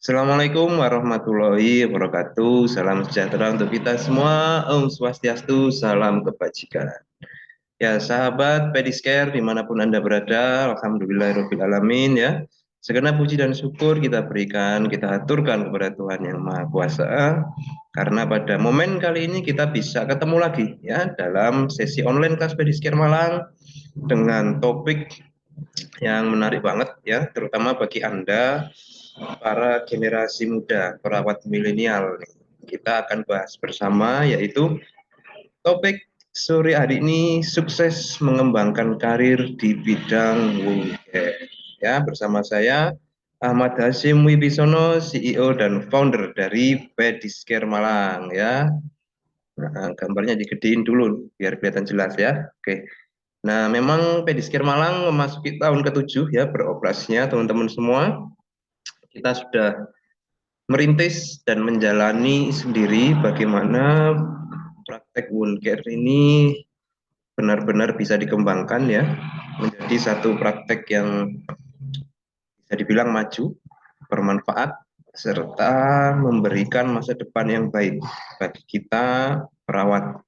Assalamualaikum warahmatullahi wabarakatuh. Salam sejahtera untuk kita semua. Om Swastiastu, salam kebajikan. Ya, sahabat Pedicare dimanapun Anda berada, alhamdulillahirrahmanirrahim ya. Segenap puji dan syukur kita berikan, kita aturkan kepada Tuhan Yang Maha Kuasa. Karena pada momen kali ini kita bisa ketemu lagi ya dalam sesi online kelas Pedicare Malang dengan topik yang menarik banget ya, terutama bagi Anda para generasi muda, perawat milenial. Kita akan bahas bersama yaitu topik sore hari ini sukses mengembangkan karir di bidang wound care. Ya, bersama saya Ahmad Hashim Wibisono, CEO dan founder dari Pedicare Malang ya. Nah, gambarnya digedein dulu biar kelihatan jelas ya. Oke. Nah, memang Pedicare Malang memasuki tahun ke-7 ya beroperasinya teman-teman semua. Kita sudah merintis dan menjalani sendiri bagaimana praktek wound care ini benar-benar bisa dikembangkan ya menjadi satu praktek yang bisa dibilang maju, bermanfaat, serta memberikan masa depan yang baik bagi kita perawat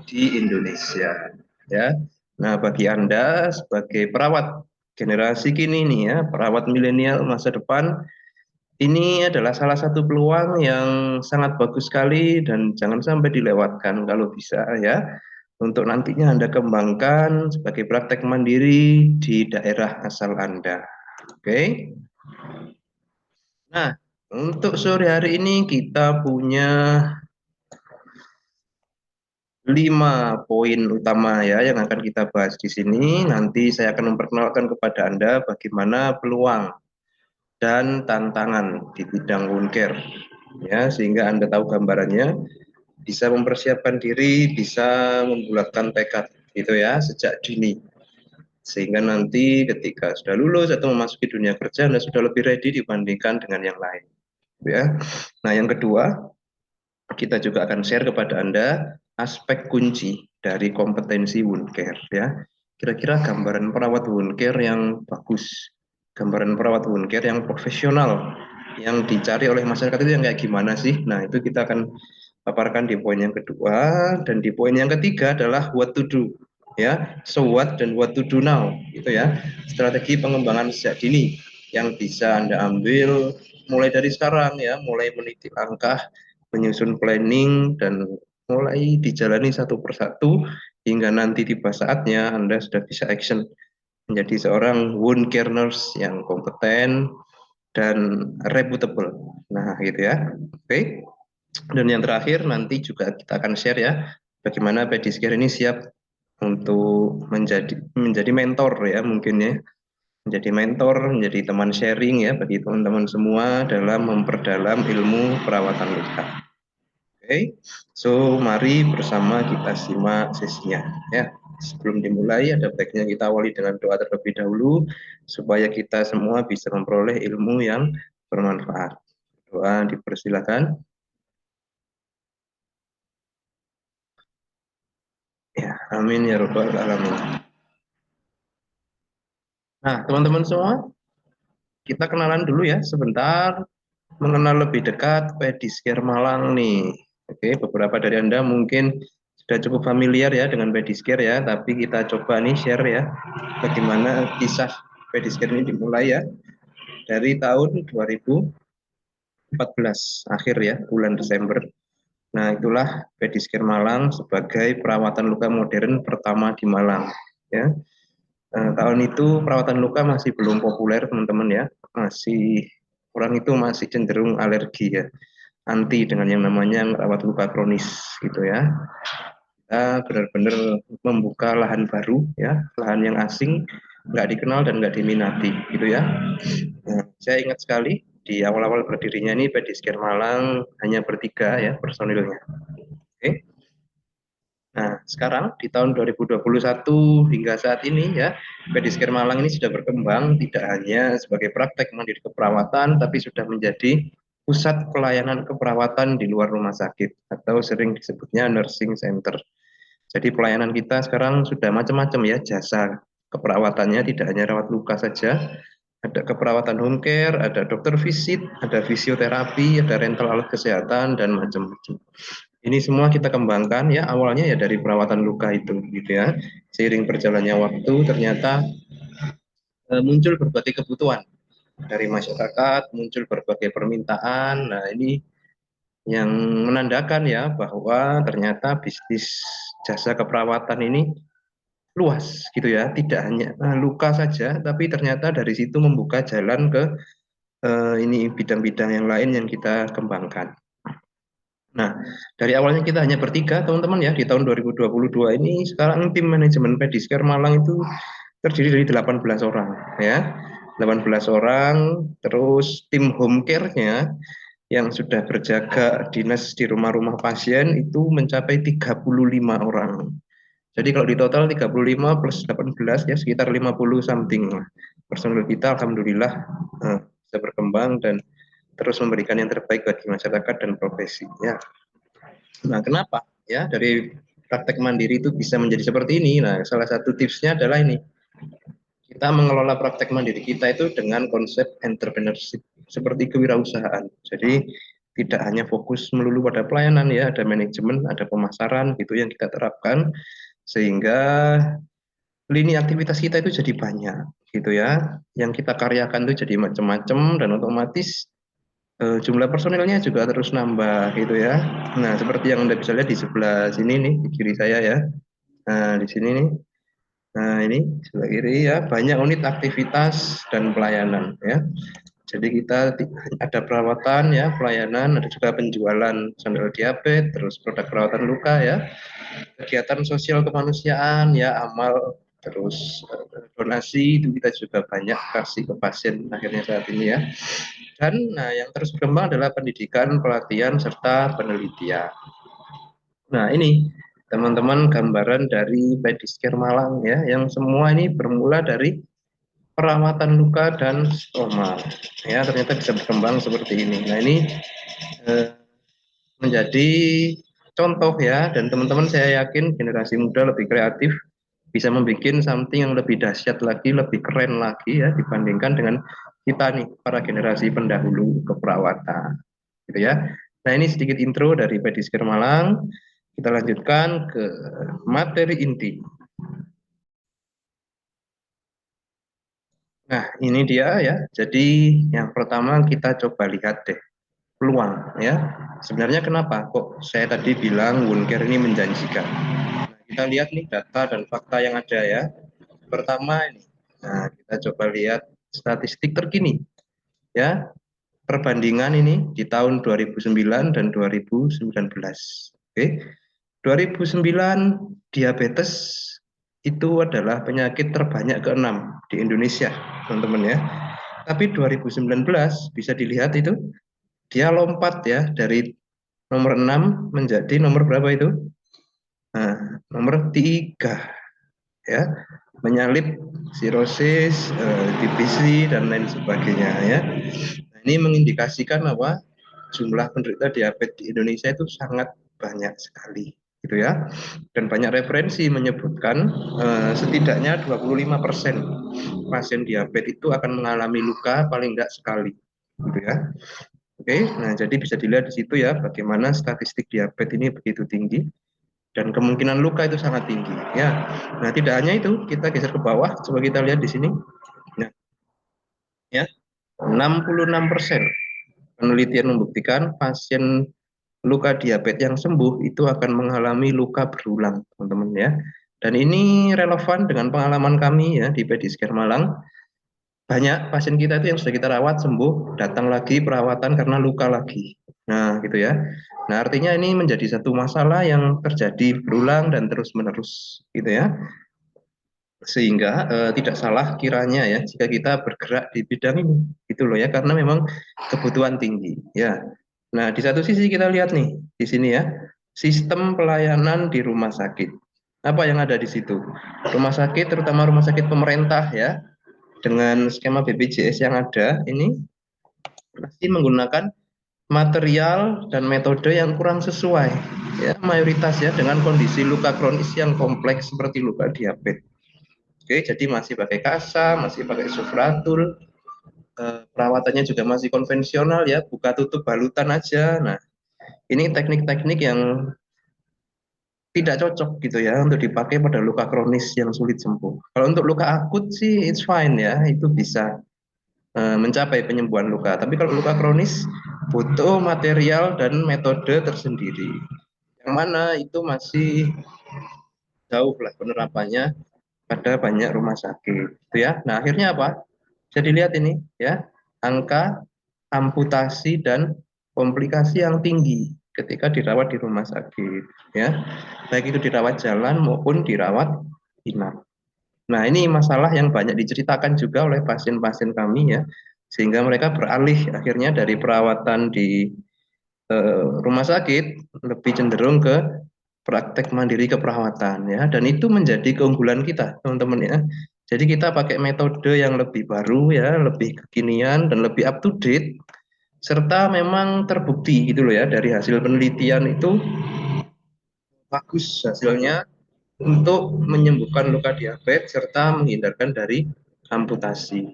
di Indonesia ya. Nah, bagi Anda sebagai perawat generasi kini nih ya, perawat milenial masa depan, ini adalah salah satu peluang yang sangat bagus sekali dan jangan sampai dilewatkan kalau bisa ya. Untuk nantinya Anda kembangkan sebagai praktek mandiri di daerah asal Anda. Oke. Nah, untuk sore hari ini kita punya 5 poin utama ya yang akan kita bahas di sini. Nanti saya akan memperkenalkan kepada Anda bagaimana peluang dan tantangan di bidang wound care ya, sehingga Anda tahu gambarannya, bisa mempersiapkan diri, bisa membulatkan tekad gitu ya sejak dini, sehingga nanti ketika sudah lulus atau memasuki dunia kerja Anda sudah lebih ready dibandingkan dengan yang lain ya. Nah, yang kedua, kita juga akan share kepada Anda aspek kunci dari kompetensi wound care ya. Kira-kira gambaran perawat wound care yang bagus, gambaran perawat wound care yang profesional, yang dicari oleh masyarakat itu yang kayak gimana sih? Nah, itu kita akan paparkan di poin yang kedua, dan di poin yang ketiga adalah what to do ya. So what dan what to do now gitu ya. Strategi pengembangan sejak dini yang bisa Anda ambil mulai dari sekarang ya, mulai meniti langkah, menyusun planning, dan mulai dijalani satu persatu hingga nanti tiba saatnya Anda sudah bisa action menjadi seorang wound care nurse yang kompeten dan reputable. Nah, gitu ya. Oke. Dan yang terakhir nanti juga kita akan share ya bagaimana Pedicare ini siap untuk menjadi mentor ya, mungkin ya, menjadi mentor, menjadi teman sharing ya bagi teman-teman semua dalam memperdalam ilmu perawatan luka. Oke, so mari bersama kita simak sesinya ya. Sebelum dimulai, ada baiknya kita awali dengan doa terlebih dahulu supaya kita semua bisa memperoleh ilmu yang bermanfaat. Doa dipersilakan. Ya, amin ya robbal alamin. Nah, teman-teman semua, kita kenalan dulu ya sebentar, mengenal lebih dekat Pedicare Malang nih. Oke, beberapa dari Anda mungkin sudah cukup familiar ya dengan Pedicare ya, tapi kita coba nih share ya bagaimana kisah Pedicare ini dimulai ya dari tahun 2014 akhir ya, bulan Desember. Nah, itulah Pedicare Malang sebagai perawatan luka modern pertama di Malang ya. Tahun itu perawatan luka masih belum populer teman-teman ya, masih orang itu masih cenderung alergi ya, anti dengan yang namanya merawat luka kronis gitu ya. Kita benar-benar membuka lahan baru ya, lahan yang asing, nggak dikenal dan nggak diminati gitu ya. Nah, saya ingat sekali di awal-awal berdirinya ini Pedicare Malang hanya bertiga ya personilnya. Oke. Nah, sekarang di tahun 2021 hingga saat ini ya, Pedicare Malang ini sudah berkembang tidak hanya sebagai praktek mandiri keperawatan, tapi sudah menjadi pusat pelayanan keperawatan di luar rumah sakit atau sering disebutnya nursing center. Jadi pelayanan kita sekarang sudah macam-macam ya, jasa keperawatannya tidak hanya rawat luka saja, ada keperawatan home care, ada dokter visit, ada fisioterapi, ada rental alat kesehatan dan macam-macam. Ini semua kita kembangkan ya, awalnya ya dari perawatan luka itu gitu ya. Seiring berjalannya waktu ternyata muncul berbagai kebutuhan dari masyarakat, muncul berbagai permintaan. Nah, ini yang menandakan ya bahwa ternyata bisnis jasa keperawatan ini luas gitu ya, tidak hanya luka saja, tapi ternyata dari situ membuka jalan ke ini bidang-bidang yang lain yang kita kembangkan. Nah, dari awalnya kita hanya bertiga, teman-teman ya, di tahun 2022 ini sekarang tim manajemen Pedicare Malang itu terdiri dari 18 orang ya. 18 orang, terus tim home care-nya yang sudah berjaga dinas di rumah-rumah pasien itu mencapai 35 orang. Jadi kalau di total 35 plus 18 ya sekitar 50 something personil kita alhamdulillah bisa berkembang dan terus memberikan yang terbaik bagi masyarakat dan profesinya. Nah, kenapa ya dari praktek mandiri itu bisa menjadi seperti ini? Nah, salah satu tipsnya adalah ini. Kita mengelola praktek mandiri kita itu dengan konsep entrepreneurship seperti kewirausahaan. Jadi tidak hanya fokus melulu pada pelayanan ya, ada manajemen, ada pemasaran gitu yang kita terapkan sehingga lini aktivitas kita itu jadi banyak gitu ya. Yang kita karyakan itu jadi macam-macam dan otomatis jumlah personilnya juga terus nambah gitu ya. Nah, seperti yang Anda bisa lihat di sebelah sini nih, di kiri saya ya. Nah, di sini nih. Nah, ini sebelah kiri ya, banyak unit aktivitas dan pelayanan ya. Jadi kita ada perawatan ya, pelayanan, ada juga penjualan sandal diabetes, terus produk perawatan luka ya, kegiatan sosial kemanusiaan ya, amal, terus donasi itu kita juga banyak kasih ke pasien akhirnya saat ini ya. Dan nah yang terus berkembang adalah pendidikan, pelatihan serta penelitian. Nah ini teman-teman gambaran dari Pedicare Malang ya, yang semua ini bermula dari perawatan luka dan stoma. Ya ternyata bisa berkembang seperti ini. Nah ini eh, menjadi contoh ya, dan teman-teman saya yakin generasi muda lebih kreatif bisa membuat something yang lebih dahsyat lagi, lebih keren lagi ya dibandingkan dengan kita nih para generasi pendahulu keperawatan, gitu ya. Nah ini sedikit intro dari Pedicare Malang. Kita lanjutkan ke materi inti. Nah ini dia ya. Jadi yang pertama kita coba lihat deh peluang ya. Sebenarnya kenapa kok saya tadi bilang wound care ini menjanjikan? Nah, kita lihat nih data dan fakta yang ada ya. Pertama ini, nah kita coba lihat statistik terkini ya, perbandingan ini di tahun 2009 dan 2019. Oke. 2009 diabetes itu adalah penyakit terbanyak keenam di Indonesia, teman-teman ya. Tapi 2019 bisa dilihat itu dia lompat ya dari nomor 6 menjadi nomor berapa itu? Nah, nomor 3 ya, menyalip sirosis, TBC dan lain sebagainya ya. Nah, ini mengindikasikan bahwa jumlah penderita diabetes di Indonesia itu sangat banyak sekali gitu ya. Dan banyak referensi menyebutkan setidaknya 25% pasien diabetes itu akan mengalami luka paling tidak sekali gitu ya. Oke, nah jadi bisa dilihat di situ ya bagaimana statistik diabetes ini begitu tinggi dan kemungkinan luka itu sangat tinggi ya. Nah, tidak hanya itu, kita geser ke bawah, coba kita lihat di sini. Nah, ya, 66% penelitian membuktikan pasien luka diabetes yang sembuh itu akan mengalami luka berulang, teman-teman ya. Dan ini relevan dengan pengalaman kami ya di Pedicare Malang. Banyak pasien kita itu yang sudah kita rawat sembuh, datang lagi perawatan karena luka lagi. Nah, gitu ya. Nah, artinya ini menjadi satu masalah yang terjadi berulang dan terus-menerus, gitu ya. Sehingga tidak salah kiranya ya jika kita bergerak di bidang ini, gitu loh ya, karena memang kebutuhan tinggi, ya. Nah, di satu sisi kita lihat nih, di sini ya, sistem pelayanan di rumah sakit. Apa yang ada di situ? Rumah sakit, terutama rumah sakit pemerintah ya, dengan skema BPJS yang ada ini masih menggunakan material dan metode yang kurang sesuai ya, mayoritas ya, dengan kondisi luka kronis yang kompleks seperti luka diabetes. Oke, jadi masih pakai kasa, masih pakai sufratul, perawatannya juga masih konvensional ya, buka tutup balutan aja. Nah, ini teknik-teknik yang tidak cocok gitu ya untuk dipakai pada luka kronis yang sulit sembuh. Kalau untuk luka akut sih it's fine ya, itu bisa mencapai penyembuhan luka. Tapi kalau luka kronis butuh material dan metode tersendiri. Yang mana itu masih jauh lah penerapannya pada banyak rumah sakit, gitu ya. Nah, akhirnya apa? Bisa dilihat ini ya, angka amputasi dan komplikasi yang tinggi ketika dirawat di rumah sakit ya. Baik itu dirawat jalan maupun dirawat inap. Nah, ini masalah yang banyak diceritakan juga oleh pasien-pasien kami ya, sehingga mereka beralih akhirnya dari perawatan di rumah sakit lebih cenderung ke praktek mandiri keperawatan ya, dan itu menjadi keunggulan kita teman-teman ya. Jadi kita pakai metode yang lebih baru ya, lebih kekinian dan lebih up to date, serta memang terbukti gitu loh ya, dari hasil penelitian itu bagus hasilnya untuk menyembuhkan luka diabetes serta menghindarkan dari amputasi.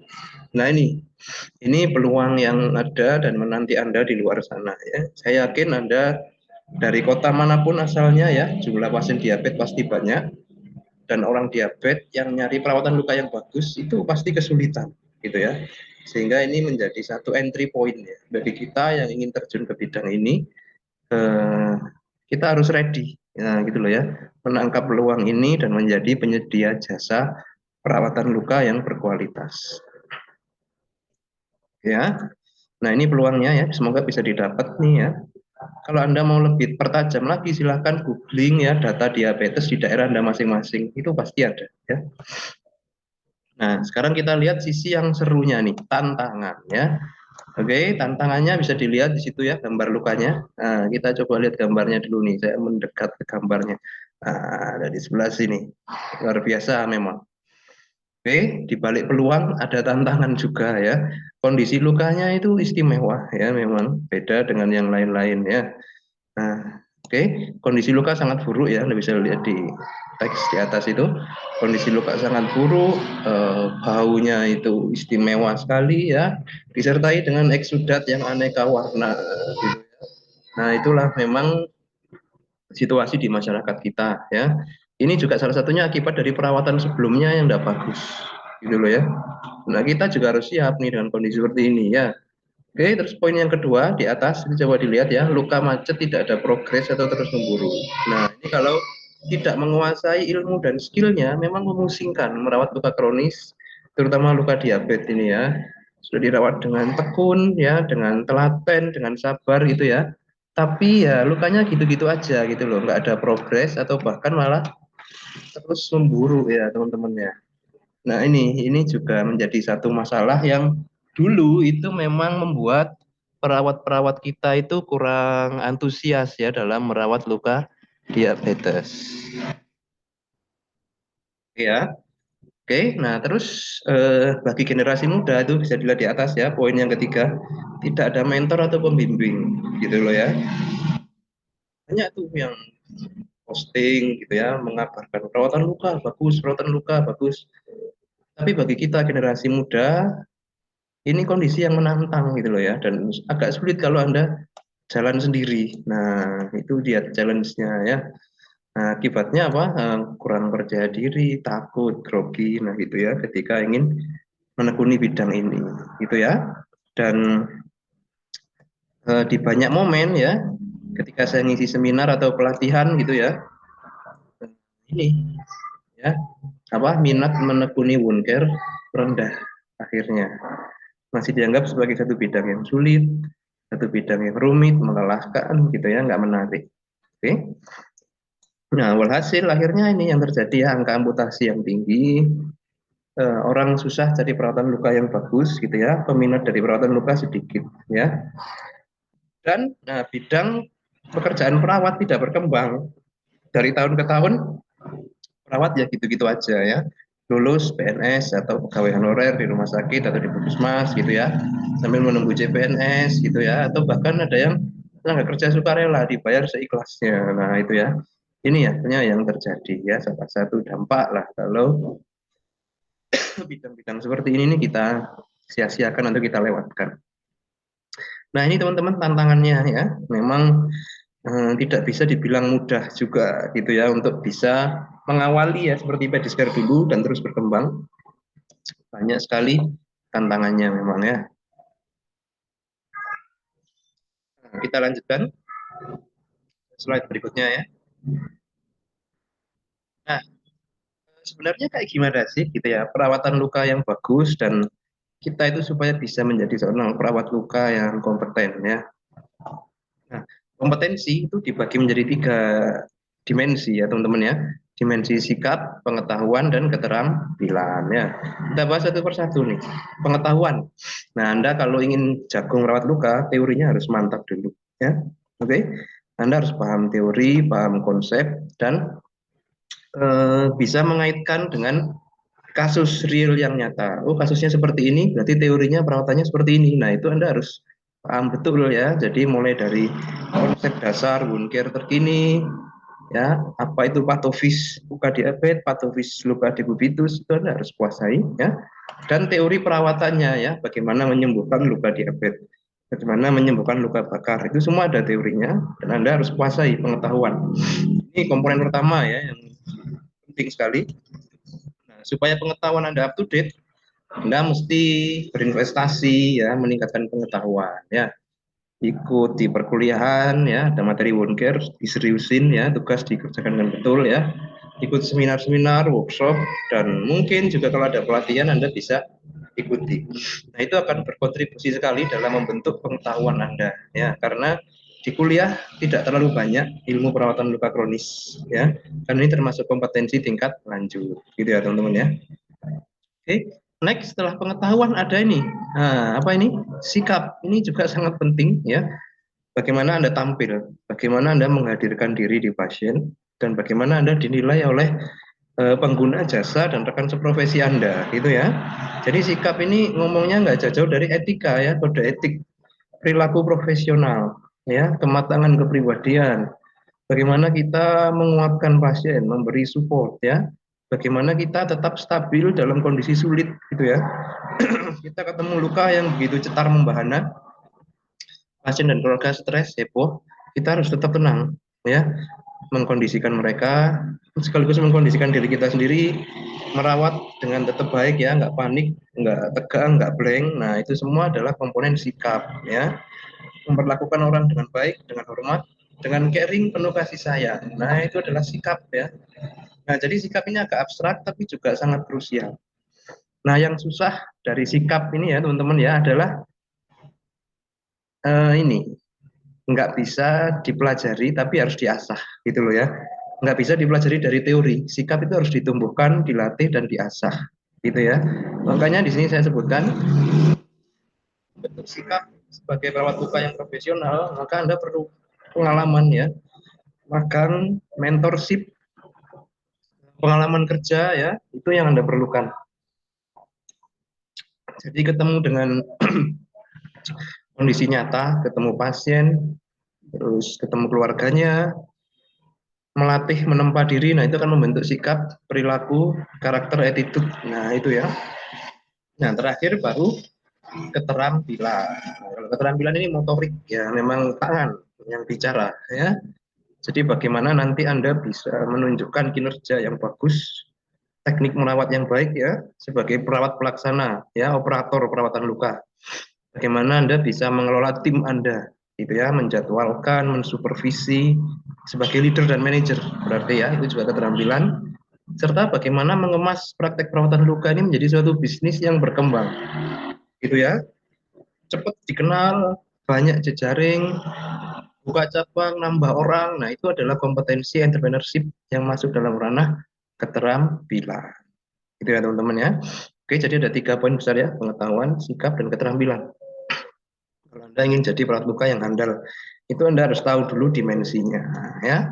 Nah, ini peluang yang ada dan menanti Anda di luar sana ya. Saya yakin Anda dari kota manapun asalnya ya, jumlah pasien diabetes pasti banyak, dan orang diabetes yang nyari perawatan luka yang bagus itu pasti kesulitan gitu ya. Sehingga ini menjadi satu entry point ya bagi kita yang ingin terjun ke bidang ini. eh, Kita harus ready ya gitu loh ya, menangkap peluang ini dan menjadi penyedia jasa perawatan luka yang berkualitas ya. Nah, ini peluangnya ya, semoga bisa didapat nih ya. Kalau Anda mau lebih pertajam lagi, silahkan googling ya data diabetes di daerah Anda masing-masing, itu pasti ada ya. Nah, sekarang kita lihat sisi yang serunya nih, tantangan ya. Oke, tantangannya bisa dilihat di situ ya, gambar lukanya. Nah, kita coba lihat gambarnya dulu nih, saya mendekat ke gambarnya. Nah, dari sebelah sini, luar biasa memang. Oke, di balik peluang ada tantangan juga ya. Kondisi lukanya itu istimewa ya, memang beda dengan yang lain-lain ya. Nah, oke, kondisi luka sangat buruk ya, Anda bisa lihat di teks di atas itu. Kondisi luka sangat buruk, baunya itu istimewa sekali ya, disertai dengan eksudat yang aneka warna. Gitu. Nah, itulah memang situasi di masyarakat kita ya. Ini juga salah satunya akibat dari perawatan sebelumnya yang tidak bagus, gitu loh ya. Nah, kita juga harus siap nih dengan kondisi seperti ini ya. Oke, terus poin yang kedua di atas ini coba dilihat ya, luka macet tidak ada progres atau terus memburu. Nah, ini kalau tidak menguasai ilmu dan skillnya memang memusingkan merawat luka kronis, terutama luka diabetes ini ya. Sudah dirawat dengan tekun ya, dengan telaten, dengan sabar gitu ya. Tapi ya lukanya gitu-gitu aja gitu loh, nggak ada progres atau bahkan malah terus memburu ya teman-teman ya. Nah, ini juga menjadi satu masalah yang dulu itu memang membuat perawat-perawat kita itu kurang antusias ya dalam merawat luka diabetes. Ya, oke. Nah, terus bagi generasi muda itu bisa dilihat di atas ya, poin yang ketiga, tidak ada mentor atau pembimbing gitu loh ya. Banyak tuh yang posting gitu ya, mengabarkan perawatan luka bagus. Tapi bagi kita generasi muda, ini kondisi yang menantang gitu loh ya, dan agak sulit kalau Anda jalan sendiri. Nah, itu dia challenge-nya ya. Nah, akibatnya apa? Kurang percaya diri, takut, grogi, nah gitu ya, ketika ingin menekuni bidang ini, gitu ya. Dan di banyak momen ya, ketika saya ngisi seminar atau pelatihan gitu ya, ini ya, apa minat menekuni wound care rendah akhirnya. Masih dianggap sebagai satu bidang yang sulit, satu bidang yang rumit, melelahkan gitu ya, nggak menarik. Oke. Nah, walhasil akhirnya ini yang terjadi ya, angka amputasi yang tinggi, orang susah cari perawatan luka yang bagus gitu ya, peminat dari perawatan luka sedikit ya. Dan bidang pekerjaan perawat tidak berkembang dari tahun ke tahun, perawat ya gitu-gitu aja ya. Lulus PNS atau pegawai honorer di rumah sakit atau di puskesmas gitu ya, sambil menunggu CPNS gitu ya, atau bahkan ada yang tenaga kerja sukarela dibayar seikhlasnya. Nah, itu ya. Ini ya yang terjadi ya, salah satu dampak lah kalau bidang-bidang seperti ini nih kita sia-siakan atau kita lewatkan. Nah, ini teman-teman tantangannya ya, memang tidak bisa dibilang mudah juga gitu ya untuk bisa mengawali ya seperti Pediskar dulu dan terus berkembang. Banyak sekali tantangannya memang ya. Nah, kita lanjutkan slide berikutnya ya. Nah, sebenarnya kayak gimana sih gitu ya perawatan luka yang bagus dan kita itu supaya bisa menjadi seorang perawat luka yang kompeten ya. Nah, kompetensi itu dibagi menjadi 3 dimensi ya teman-teman ya. Dimensi sikap, pengetahuan, dan keterampilan ya. Kita bahas satu persatu nih. Pengetahuan. Nah, Anda kalau ingin jago merawat luka, teorinya harus mantap dulu ya. Oke. Anda harus paham teori, paham konsep, dan bisa mengaitkan dengan kasus real yang nyata. Oh, kasusnya seperti ini, berarti teorinya perawatannya seperti ini. Nah, itu Anda harus paham betul ya. Jadi mulai dari konsep dasar wound care terkini, ya, apa itu patofis luka diabetes, patofis luka decubitus, itu Anda harus kuasai ya. Dan teori perawatannya ya, bagaimana menyembuhkan luka diabetes, bagaimana menyembuhkan luka bakar, itu semua ada teorinya dan Anda harus kuasai pengetahuan. Ini komponen pertama ya yang penting sekali. Nah, supaya pengetahuan Anda up to date, Anda mesti berinvestasi ya, meningkatkan pengetahuan ya. Ikut di perkuliahan ya, ada materi wound care, diseriusin ya, tugas dikerjakan dengan betul ya. Ikut seminar-seminar, workshop, dan mungkin juga kalau ada pelatihan Anda bisa ikuti. Nah, itu akan berkontribusi sekali dalam membentuk pengetahuan Anda ya, karena di kuliah tidak terlalu banyak ilmu perawatan luka kronis ya, kan ini termasuk kompetensi tingkat lanjut gitu ya teman-teman ya. Oke, next setelah pengetahuan ada ini, nah apa ini, sikap, ini juga sangat penting ya, bagaimana Anda tampil, bagaimana Anda menghadirkan diri di pasien, dan bagaimana Anda dinilai oleh pengguna jasa dan rekan seprofesi Anda gitu ya. Jadi sikap ini ngomongnya nggak jauh-jauh dari etika ya, kode etik, perilaku profesional ya, kematangan kepribadian, bagaimana kita menguatkan pasien, memberi support ya, bagaimana kita tetap stabil dalam kondisi sulit gitu ya. Kita ketemu luka yang begitu cetar membahana, pasien dan keluarga stres, heboh, kita harus tetap tenang ya, mengkondisikan mereka, sekaligus mengkondisikan diri kita sendiri, merawat dengan tetap baik ya, nggak panik, nggak tegang, nggak blank. Nah, itu semua adalah komponen sikap ya. Memperlakukan orang dengan baik, dengan hormat, dengan caring, penuh kasih sayang. Nah, itu adalah sikap ya. Nah, jadi sikap ini agak abstrak tapi juga sangat krusial. Nah, yang susah dari sikap ini ya teman-teman ya adalah ini nggak bisa dipelajari tapi harus diasah gitu loh ya, nggak bisa dipelajari dari teori, sikap itu harus ditumbuhkan, dilatih dan diasah gitu ya. Makanya di sini saya sebutkan bentuk sikap sebagai perawat luka yang profesional, maka Anda perlu pengalaman ya, magang, mentorship, pengalaman kerja ya, itu yang Anda perlukan. Jadi ketemu dengan kondisi nyata, ketemu pasien, terus ketemu keluarganya, melatih menempa diri, nah itu akan membentuk sikap, perilaku, karakter, attitude. Nah, itu ya. Nah, terakhir baru keterampilan. Kalau keterampilan ini motorik ya, memang tangan yang bicara ya. Jadi bagaimana nanti Anda bisa menunjukkan kinerja yang bagus, teknik merawat yang baik ya, sebagai perawat pelaksana ya, operator perawatan luka. Bagaimana Anda bisa mengelola tim Anda gitu ya, menjadwalkan, mensupervisi sebagai leader dan manajer, berarti ya itu juga keterampilan, serta bagaimana mengemas praktek perawatan luka ini menjadi suatu bisnis yang berkembang gitu ya, cepat dikenal, banyak jejaring, buka cabang, nambah orang. Nah, itu adalah kompetensi entrepreneurship yang masuk dalam ranah keterampilan gitu ya teman-teman ya. Oke, jadi ada 3 poin besar ya, pengetahuan, sikap, dan keterampilan. Kalau Anda ingin jadi perawat luka yang handal, itu Anda harus tahu dulu dimensinya, ya.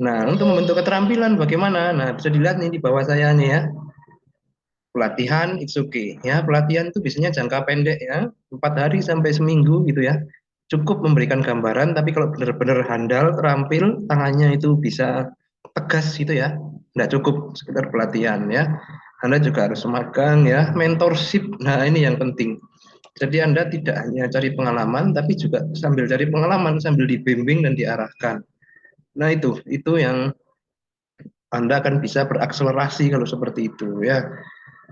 Nah, untuk membentuk keterampilan bagaimana? Nah, bisa dilihat nih di bawah saya nih ya. Pelatihan it's okay ya. Pelatihan itu biasanya jangka pendek ya, 4 hari sampai seminggu gitu ya. Cukup memberikan gambaran, tapi kalau benar-benar handal, terampil, tangannya itu bisa tegas gitu ya. Nggak cukup sekedar pelatihan ya. Anda juga harus magang ya, mentorship. Nah, ini yang penting. Jadi Anda tidak hanya cari pengalaman, tapi juga sambil cari pengalaman, sambil dibimbing dan diarahkan. Nah itu yang Anda akan bisa berakselerasi kalau seperti itu ya.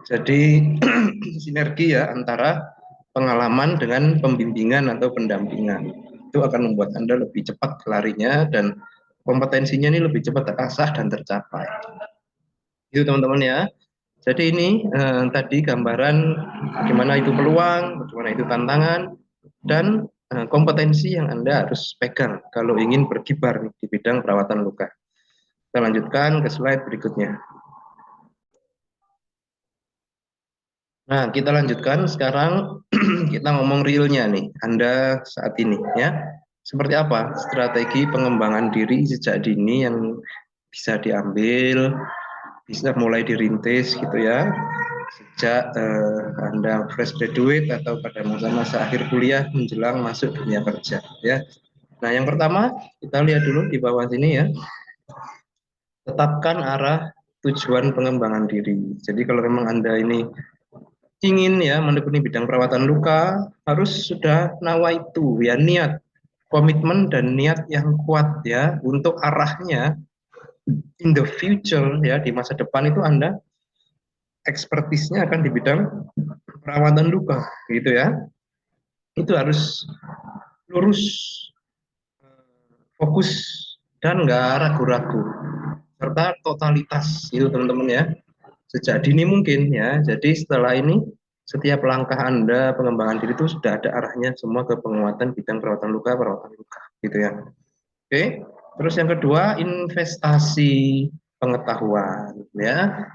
Jadi sinergi ya antara pengalaman dengan pembimbingan atau pendampingan. Itu akan membuat Anda lebih cepat larinya dan kompetensinya ini lebih cepat terasah dan tercapai. Itu teman-teman ya. Jadi ini tadi gambaran bagaimana itu peluang, bagaimana itu tantangan, dan kompetensi yang Anda harus pegang kalau ingin berkibar di bidang perawatan luka. Kita lanjutkan ke slide berikutnya. Nah, kita lanjutkan sekarang kita ngomong realnya nih, Anda saat ini ya. Seperti apa strategi pengembangan diri sejak dini yang bisa diambil, bisa mulai dirintis gitu ya. Sejak Anda fresh graduate atau pada masa-masa akhir kuliah menjelang masuk dunia kerja ya. Nah, yang pertama kita lihat dulu di bawah sini ya. Tetapkan arah tujuan pengembangan diri. Jadi kalau memang Anda ini ingin ya menekuni bidang perawatan luka, harus sudah nawaitu ya, niat, komitmen dan niat yang kuat ya untuk arahnya in the future ya, di masa depan itu Anda ekspertisnya akan di bidang perawatan luka gitu ya. Itu harus lurus, fokus, dan nggak ragu-ragu serta totalitas itu teman-teman ya, sejak dini mungkin ya. Jadi setelah ini setiap langkah Anda pengembangan diri itu sudah ada arahnya semua ke penguatan bidang perawatan luka gitu ya. Oke. Terus yang kedua, investasi pengetahuan ya.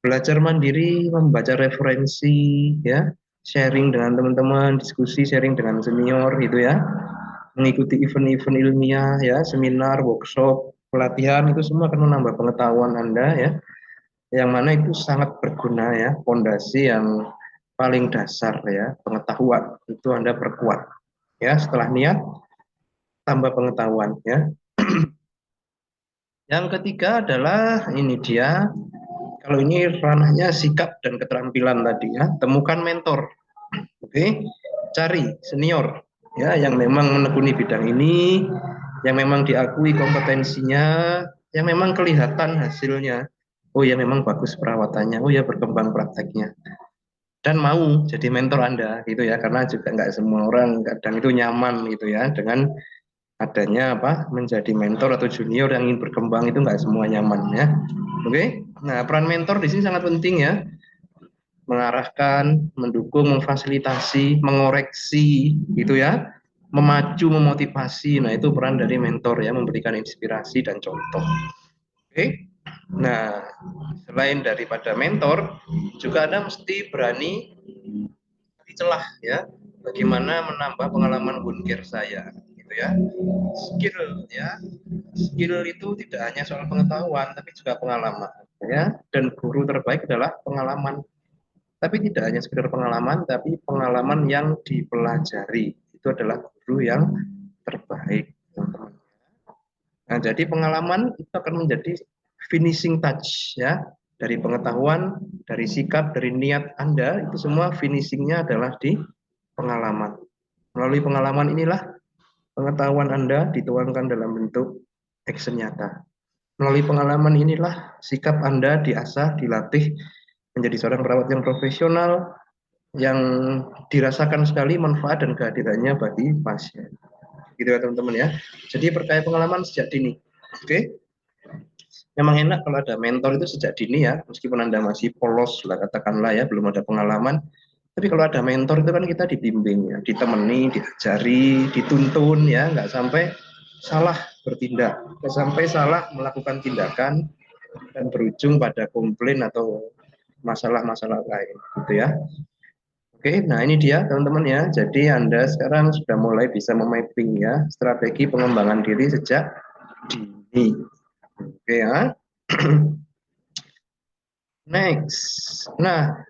Belajar mandiri, membaca referensi ya, sharing dengan teman-teman, diskusi sharing dengan senior gitu ya. Mengikuti event-event ilmiah ya, seminar, workshop, pelatihan, itu semua akan menambah pengetahuan Anda ya, yang mana itu sangat berguna ya, fondasi yang paling dasar ya, pengetahuan itu Anda perkuat ya. Setelah niat tambah pengetahuan ya. Yang ketiga adalah ini dia, kalau ini ranahnya sikap dan keterampilan tadi ya, temukan mentor. Oke, cari senior ya yang memang menekuni bidang ini, yang memang diakui kompetensinya, yang memang kelihatan hasilnya. Oh ya memang bagus perawatannya, oh ya berkembang prakteknya, dan mau jadi mentor Anda gitu ya, karena juga nggak semua orang kadang itu nyaman gitu ya dengan adanya apa menjadi mentor atau junior yang ingin berkembang, itu nggak semua nyaman ya. Oke, nah peran mentor di sini sangat penting ya, mengarahkan, mendukung, memfasilitasi, mengoreksi gitu ya, memacu, memotivasi. Nah, itu peran dari mentor ya, memberikan inspirasi dan contoh. Oke. Nah, selain daripada mentor, juga Anda mesti berani celah ya. Bagaimana menambah pengalaman wound saya gitu ya. Skill ya. Skill itu tidak hanya soal pengetahuan tapi juga pengalaman ya. Dan guru terbaik adalah pengalaman. Tapi tidak hanya sekedar pengalaman, tapi pengalaman yang dipelajari. Itu adalah guru yang terbaik, teman-teman. Nah, jadi pengalaman itu akan menjadi finishing touch ya, dari pengetahuan, dari sikap, dari niat Anda, itu semua finishingnya adalah di pengalaman. Melalui pengalaman inilah pengetahuan Anda dituangkan dalam bentuk action nyata. Melalui pengalaman inilah sikap Anda diasah, dilatih menjadi seorang perawat yang profesional, yang dirasakan sekali manfaat dan kehadirannya bagi pasien. Gitu ya teman-teman ya. Jadi perkaya pengalaman sejak dini. Oke. Memang enak kalau ada mentor itu sejak dini ya, meskipun Anda masih polos lah katakanlah ya, belum ada pengalaman. Tapi kalau ada mentor itu kan kita dibimbing ya, ditemani, diajari, dituntun ya, nggak sampai salah bertindak, nggak sampai salah melakukan tindakan dan berujung pada komplain atau masalah-masalah lain gitu ya. Oke, nah ini dia teman-teman ya. Jadi Anda sekarang sudah mulai bisa memapping ya strategi pengembangan diri sejak dini. Oke ya. Next. Nah,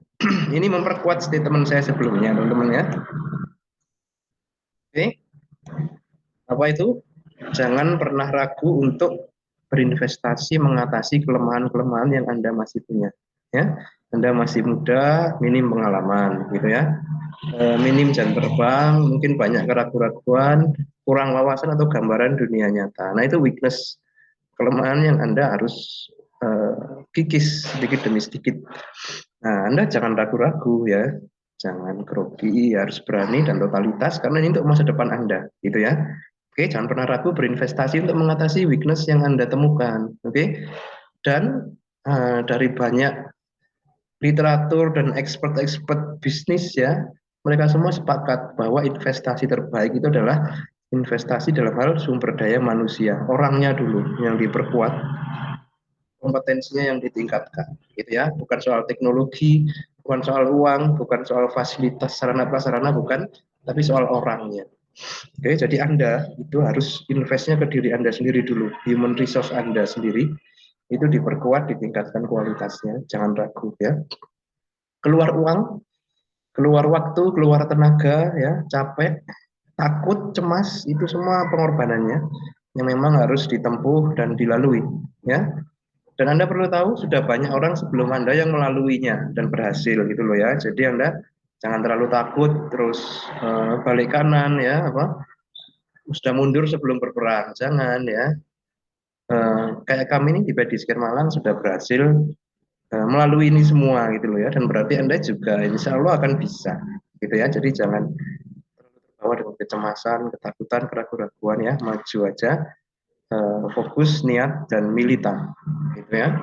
ini memperkuat statement saya sebelumnya teman-teman ya. Oke. Apa itu? Jangan pernah ragu untuk berinvestasi mengatasi kelemahan-kelemahan yang Anda masih punya. Ya, Anda masih muda, minim pengalaman, gitu ya. minim jam terbang, mungkin banyak keraguan-keraguan, kurang wawasan atau gambaran dunia nyata. Nah itu weakness, kelemahan yang Anda harus kikis sedikit demi sedikit. Nah Anda jangan ragu-ragu ya, jangan grogi, harus berani dan totalitas karena ini untuk masa depan Anda, gitu ya. Oke, jangan pernah ragu berinvestasi untuk mengatasi weakness yang Anda temukan. Oke, dan dari banyak literatur dan expert-expert bisnis ya, mereka semua sepakat bahwa investasi terbaik itu adalah investasi dalam hal sumber daya manusia, orangnya dulu yang diperkuat, kompetensinya yang ditingkatkan, gitu ya. Bukan soal teknologi, bukan soal uang, bukan soal fasilitas sarana prasarana, bukan, tapi soal orangnya. Oke, jadi Anda itu harus investnya ke diri Anda sendiri dulu, human resource Anda sendiri itu diperkuat, ditingkatkan kualitasnya, jangan ragu ya. Keluar uang, keluar waktu, keluar tenaga, ya, capek, takut, cemas, itu semua pengorbanannya yang memang harus ditempuh dan dilalui, ya. Dan Anda perlu tahu sudah banyak orang sebelum Anda yang melaluinya dan berhasil gitu loh ya. Jadi Anda jangan terlalu takut terus balik kanan ya apa sudah mundur sebelum berperang, jangan ya. Kayak kami ini di Badisker Malang sudah berhasil melalui ini semua gitu loh ya, dan berarti Anda juga insya Allah akan bisa gitu ya. Jadi jangan terbawa dengan kecemasan, ketakutan, keraguan-keraguan ya, maju aja, fokus, niat, dan militan gitu ya.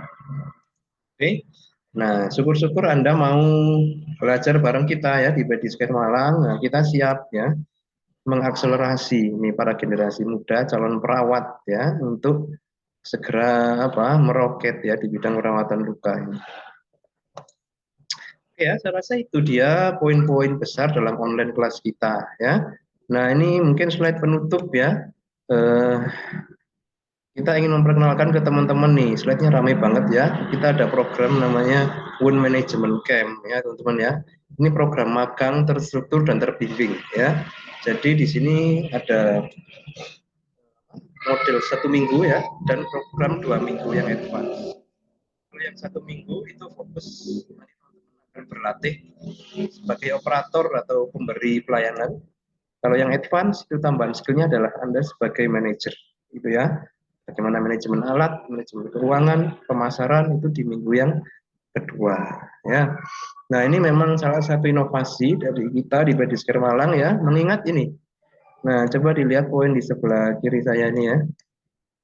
Oke, nah syukur-syukur Anda mau belajar bareng kita ya di Badisker Malang. Nah, kita siap ya mengakselerasi ini para generasi muda calon perawat ya untuk segera apa meroket ya di bidang perawatan luka ini. Ya, saya rasa itu dia poin-poin besar dalam online kelas kita ya. Nah, ini mungkin slide penutup ya. Eh, kita ingin memperkenalkan ke teman-teman nih, slide-nya ramai banget ya. Kita ada program namanya Wound Management Camp ya, teman-teman ya. Ini program magang terstruktur dan terbimbing ya. Jadi di sini ada model 1 minggu ya dan program 2 minggu yang advance. Kalau yang 1 minggu itu fokus akan berlatih sebagai operator atau pemberi pelayanan. Kalau yang advance itu tambahan skillnya adalah Anda sebagai manajer, gitu ya. Bagaimana manajemen alat, manajemen keuangan, pemasaran itu di minggu yang kedua, ya. Nah ini memang salah satu inovasi dari kita di Badisker Malang ya, mengingat ini. Nah coba dilihat poin di sebelah kiri saya ini ya.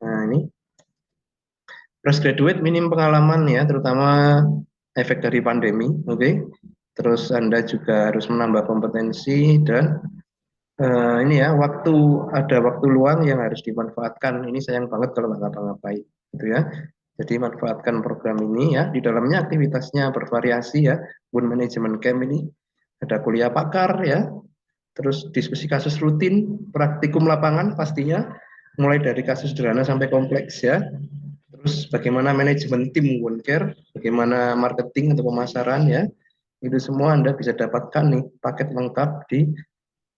Nah ini fresh graduate minim pengalaman ya, terutama efek dari pandemi, oke. Terus Anda juga harus menambah kompetensi dan ini ya ada waktu luang yang harus dimanfaatkan. Ini sayang banget kalau nggak ngapa-ngapain, gitu ya. Jadi manfaatkan program ini ya. Di dalamnya aktivitasnya bervariasi ya. Wound Management Camp ini ada kuliah pakar ya. Terus diskusi kasus rutin, praktikum lapangan pastinya, mulai dari kasus sederhana sampai kompleks ya. Terus bagaimana manajemen tim wound care, bagaimana marketing atau pemasaran ya. Itu semua Anda bisa dapatkan nih paket lengkap di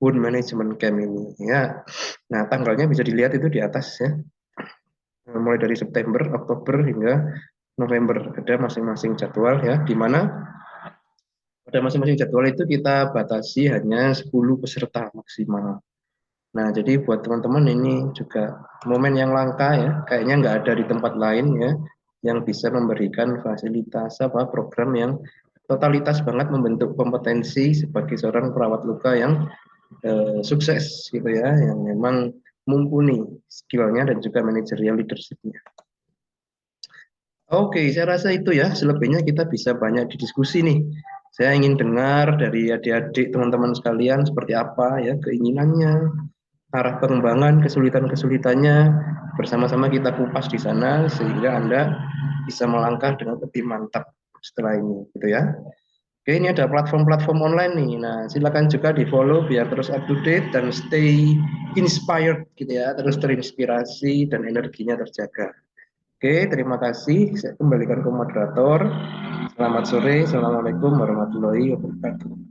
Wound Management Camp ini ya. Nah, tanggalnya bisa dilihat itu di atas ya. Mulai dari September, Oktober hingga November ada masing-masing jadwal ya, di mana pada masing-masing jadwal itu kita batasi hanya 10 peserta maksimal. Nah, jadi buat teman-teman ini juga momen yang langka ya, kayaknya nggak ada di tempat lain ya, yang bisa memberikan fasilitas apa program yang totalitas banget membentuk kompetensi sebagai seorang perawat luka yang sukses gitu ya, yang memang mumpuni skillnya dan juga manajerial leadership-nya. Oke, saya rasa itu ya, selebihnya kita bisa banyak didiskusi nih. Saya ingin dengar dari adik-adik teman-teman sekalian seperti apa ya keinginannya, arah pengembangan, kesulitan-kesulitannya, bersama-sama kita kupas di sana sehingga Anda bisa melangkah dengan lebih mantap setelah ini gitu ya. Oke, ini ada platform-platform online nih. Nah, silakan juga di-follow biar terus up to date dan stay inspired gitu ya, terus terinspirasi dan energinya terjaga. Oke, terima kasih. Saya kembalikan ke moderator. Selamat sore. Assalamualaikum warahmatullahi wabarakatuh.